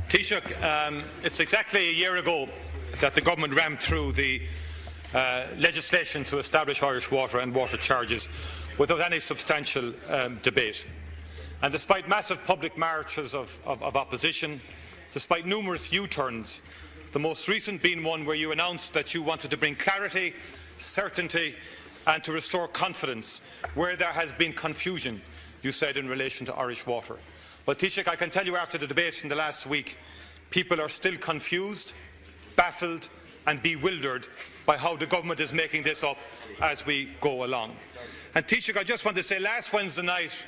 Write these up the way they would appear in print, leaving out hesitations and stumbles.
Taoiseach, it's exactly a year ago that the government rammed through the legislation to establish Irish water and water charges without any substantial debate. And despite massive public marches of opposition, despite numerous U-turns, the most recent being one where you announced that you wanted to bring clarity, certainty and to restore confidence where there has been confusion, you said, in relation to Irish water. Well, Taoiseach, I can tell you after the debate in the last week, people are still confused, baffled and bewildered by how the government is making this up as we go along. And Taoiseach, I just want to say, last Wednesday night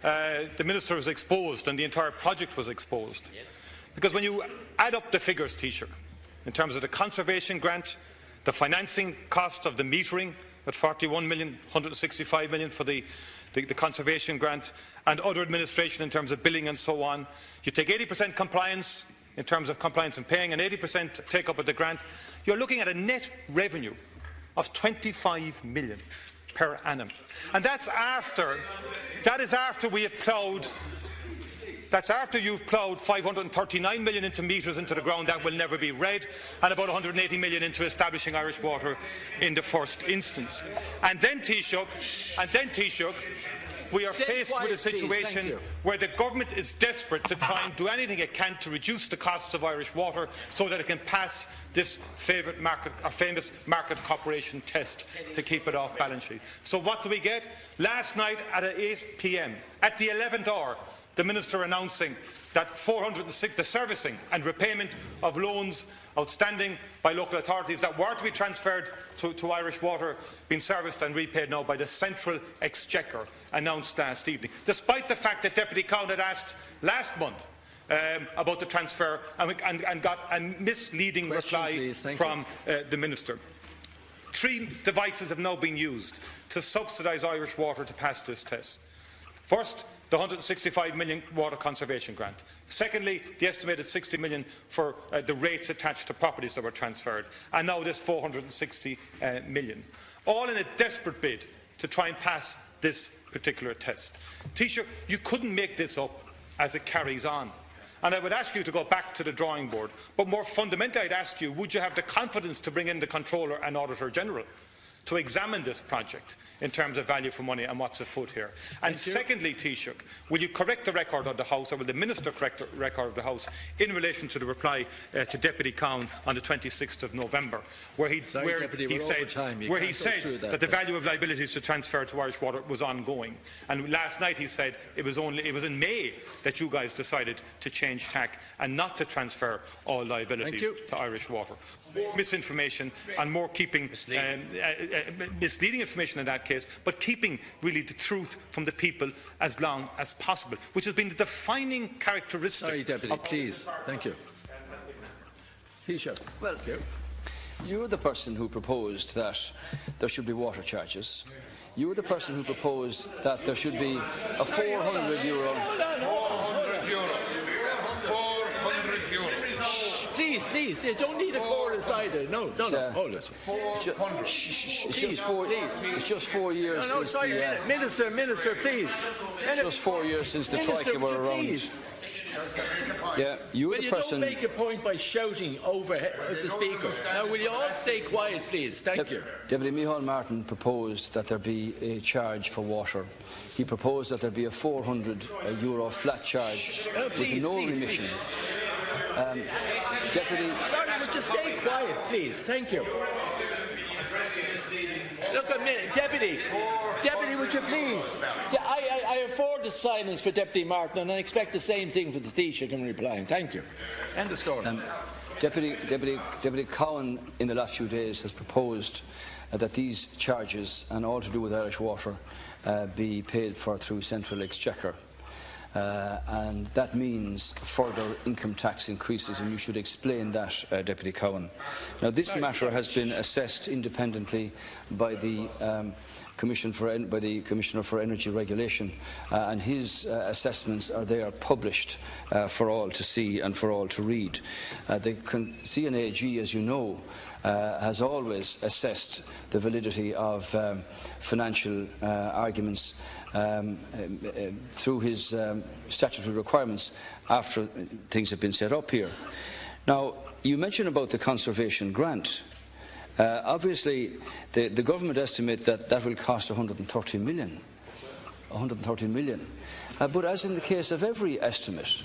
the Minister was exposed and the entire project was exposed. Because when you add up the figures, Taoiseach, in terms of the conservation grant, the financing cost of the metering at 41 million, 165 million for the conservation grant, and other administration in terms of billing and so on, you take 80% compliance in terms of compliance and paying and 80% take up of the grant, you're looking at a net revenue of 25 million per annum. And that is after we have ploughed. That's after you've ploughed 539 million into metres into the ground that will never be read, and about 180 million into establishing Irish water in the first instance. And then, Taoiseach, we are faced with a situation where the government is desperate to try and do anything it can to reduce the costs of Irish water so that it can pass this famous market cooperation test to keep it off balance sheet. So what do we get? Last night at 8 p.m, at the 11th hour, the Minister announcing that the servicing and repayment of loans outstanding by local authorities that were to be transferred to Irish Water being serviced and repaid now by the Central Exchequer, announced last evening, despite the fact that Deputy Cowan had asked last month about the transfer and got a misleading reply from the Minister. 3 devices have now been used to subsidise Irish Water to pass this test. First, the 165 million water conservation grant. Secondly, the estimated 60 million for the rates attached to properties that were transferred. And now this 460 million. All in a desperate bid to try and pass this particular test. Taoiseach, you couldn't make this up as it carries on. And I would ask you to go back to the drawing board. But more fundamentally, I'd ask you, would you have the confidence to bring in the Controller and Auditor General to examine this project in terms of value for money and what's afoot here? And secondly, Taoiseach, will you correct the record of the House, or will the Minister correct the record of the House in relation to the reply to Deputy Cowan on the 26th of November, where he said that the value of liabilities to transfer to Irish Water was ongoing, and last night he said it was in May that you guys decided to change tack and not to transfer all liabilities to Irish Water. More misinformation and more keeping misleading information in that case, but keeping really the truth from the people as long as possible, which has been the defining characteristic. Sorry, Deputy, please. Thank you. Taoiseach. Well, you were the person who proposed that there should be water charges. You were the person who proposed that there should be a Please, they don't need a chorus either. No, hold it. It's just 4 years since the... Minister, please. It's just 4 years since the Troika were around. Please. Yeah, you were the person... Don't make a point by shouting over the Speaker. Now, will you all stay quiet, please? Thank you. Deputy Micheál Martin proposed that there be a charge for water. He proposed that there be a €400 flat charge with no remission. Deputy... Sorry, would you stay quiet, please? Thank you. Look a minute, Deputy, would you please? I afford the silence for Deputy Martin, and I expect the same thing for the Taoiseach in replying. Thank you. End of story. Deputy Cowan, in the last few days, has proposed that these charges, and all to do with Irish Water, be paid for through Central Exchequer. And that means further income tax increases, and you should explain that, Deputy Cowan. Now, this matter has been assessed independently by the by the Commissioner for Energy Regulation, and his assessments are there published for all to see and for all to read. The CNAG, as you know, has always assessed the validity of financial arguments through his statutory requirements after things have been set up here. Now, you mentioned about the conservation grant. Obviously, the government estimate that will cost 130 million. 130 million. But as in the case of every estimate,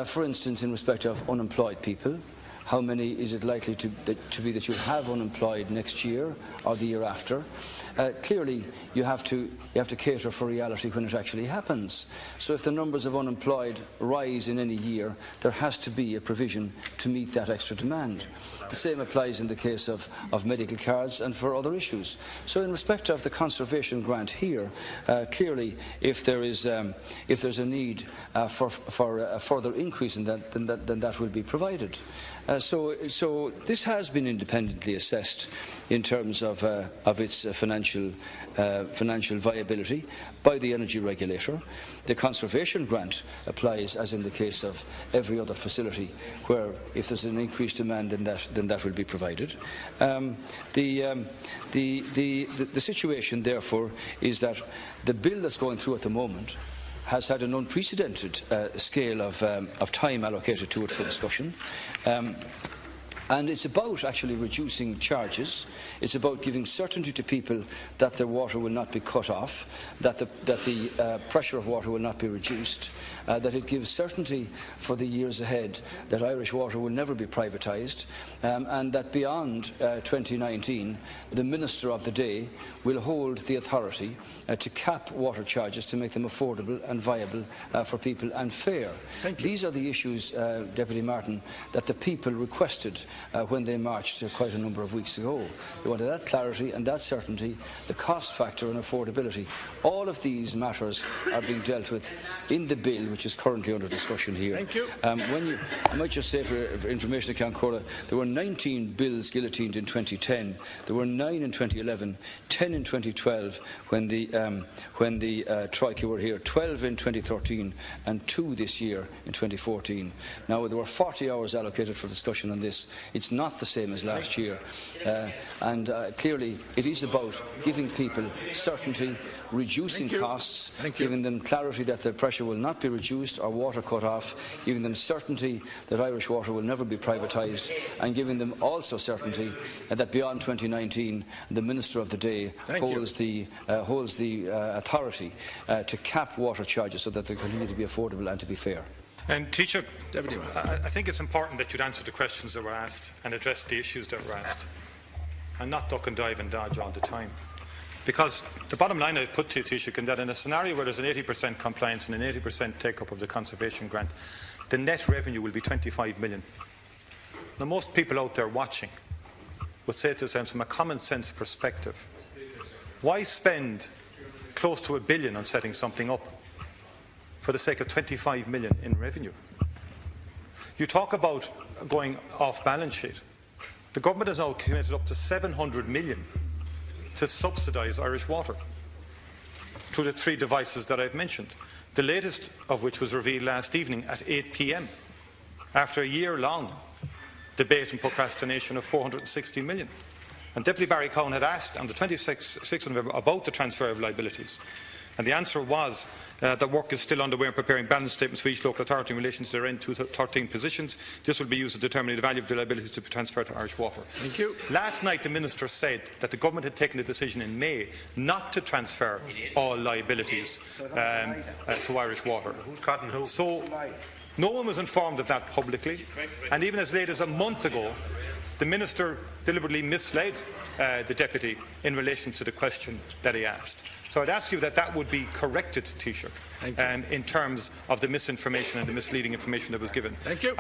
for instance, in respect of unemployed people, how many is it likely to be that you have unemployed next year or the year after? Clearly, you have to cater for reality when it actually happens. So if the numbers of unemployed rise in any year, there has to be a provision to meet that extra demand. The same applies in the case of medical cards and for other issues. So in respect of the conservation grant here, clearly, if there's a need for a further increase in that, then that will be provided. So this has been independently assessed in terms of its financial viability by the energy regulator. The conservation grant applies, as in the case of every other facility, where if there's an increased demand, then that will be provided. The situation, therefore, is that the bill that's going through at the moment has had an unprecedented scale of time allocated to it for discussion. And it's about actually reducing charges. It's about giving certainty to people that their water will not be cut off, that the pressure of water will not be reduced, that it gives certainty for the years ahead that Irish water will never be privatised, and that beyond 2019, the Minister of the day will hold the authority to cap water charges to make them affordable and viable for people and fair. These are the issues, Deputy Martin, that the people requested when they marched quite a number of weeks ago. They wanted that clarity and that certainty, the cost factor and affordability. All of these matters are being dealt with in the bill, which is currently under discussion here. Thank you. I might just say, for information, Count Cora, there were 19 bills guillotined in 2010. There were 9 in 2011, 10 in 2012 when the Troika were here, 12 in 2013 and 2 this year in 2014. Now, there were 40 hours allocated for discussion on this. It's not the same as last year. And clearly, it is about giving people certainty, reducing costs, giving them clarity that the pressure will not be reduced or water cut off, giving them certainty that Irish water will never be privatised, and giving them also certainty that beyond 2019, the Minister of the day holds the authority to cap water charges so that they continue to be affordable and to be fair. And Taoiseach, I think it's important that you'd answer the questions that were asked and address the issues that were asked, and not duck and dive and dodge all the time. Because the bottom line I've put to you, Taoiseach, is that in a scenario where there's an 80% compliance and an 80% take-up of the conservation grant, the net revenue will be 25 million. Now, most people out there watching would say to themselves, from a common sense perspective, why spend close to £1 billion on setting something up for the sake of 25 million in revenue? You talk about going off balance sheet. The government has now committed up to 700 million to subsidise Irish water through the 3 devices that I've mentioned, the latest of which was revealed last evening at 8 p.m. after a year-long debate and procrastination of 460 million. And Deputy Barry Cowan had asked on the 26th of November about the transfer of liabilities. And the answer was that work is still underway in preparing balance statements for each local authority in relation to their end 2013 positions. This will be used to determine the value of the liabilities to be transferred to Irish Water. Thank you. Last night, the Minister said that the government had taken a decision in May not to transfer all liabilities to Irish Water. So no one was informed of that publicly. And even as late as a month ago, the Minister deliberately misled the Deputy in relation to the question that he asked. So I'd ask you that would be corrected, Taoiseach, in terms of the misinformation and the misleading information that was given. Thank you.